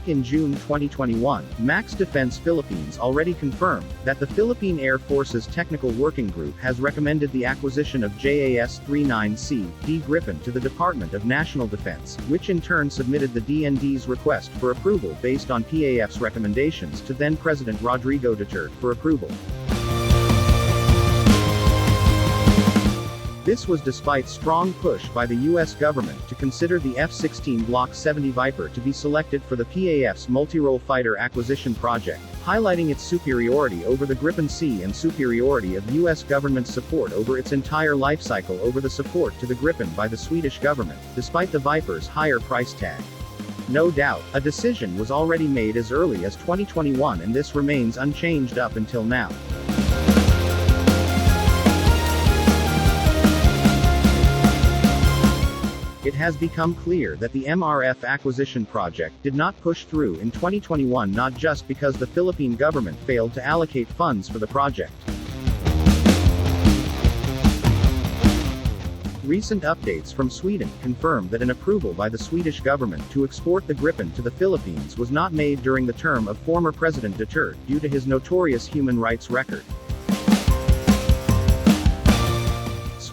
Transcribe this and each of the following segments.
Back in June 2021, MaxDefense Philippines already confirmed that the Philippine Air Force's Technical Working Group has recommended the acquisition of Jas-39 Gripen to the Department of National Defense, which in turn submitted the DND's request for approval based on PAF's recommendations to then-President Rodrigo Duterte for approval. This was despite strong push by the U.S. government to consider the F-16 Block 70 Viper to be selected for the PAF's Multirole Fighter Acquisition Project, highlighting its superiority over the Gripen C and superiority of U.S. government support over its entire life cycle over the support to the Gripen by the Swedish government, despite the Viper's higher price tag. No doubt, a decision was already made as early as 2021 and this remains unchanged up until now. It has become clear that the MRF acquisition project did not push through in 2021 not just because the Philippine government failed to allocate funds for the project. Recent updates from Sweden confirm that an approval by the Swedish government to export the Gripen to the Philippines was not made during the term of former President Duterte due to his notorious human rights record.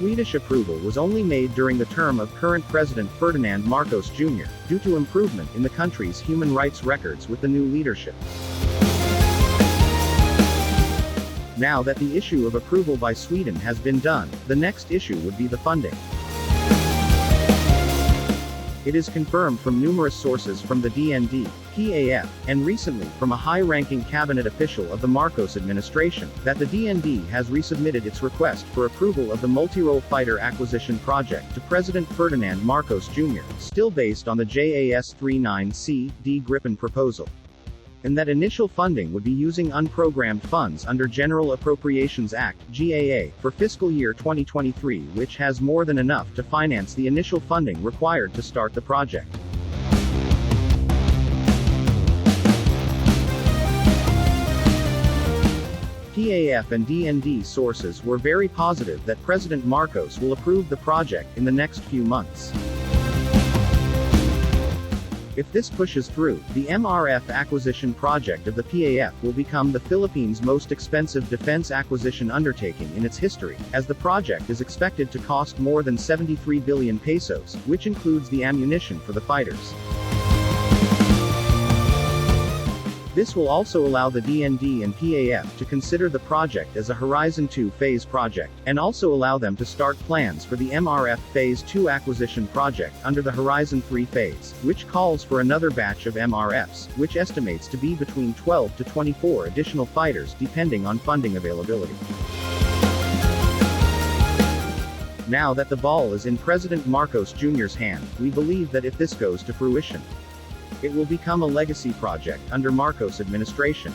Swedish approval was only made during the term of current President Ferdinand Marcos Jr., due to improvement in the country's human rights records with the new leadership. Now that the issue of approval by Sweden has been done, the next issue would be the funding. It is confirmed from numerous sources from the DND, PAF, and recently from a high-ranking cabinet official of the Marcos administration, that the DND has resubmitted its request for approval of the Multirole Fighter Acquisition Project to President Ferdinand Marcos Jr., still based on the Jas-39 Gripen proposal. And that initial funding would be using unprogrammed funds under General Appropriations Act, GAA, for fiscal year 2023, which has more than enough to finance the initial funding required to start the project. PAF and DND sources were very positive that President Marcos will approve the project in the next few months. If this pushes through, the MRF acquisition project of the PAF will become the Philippines' most expensive defense acquisition undertaking in its history, as the project is expected to cost more than 73 billion pesos, which includes the ammunition for the fighters. This will also allow the DND and PAF to consider the project as a Horizon 2 phase project, and also allow them to start plans for the MRF Phase 2 acquisition project under the Horizon 3 phase, which calls for another batch of MRFs, which estimates to be between 12 to 24 additional fighters depending on funding availability. Now that the ball is in President Marcos Jr.'s hand, we believe that if this goes to fruition, it will become a legacy project under Marcos administration.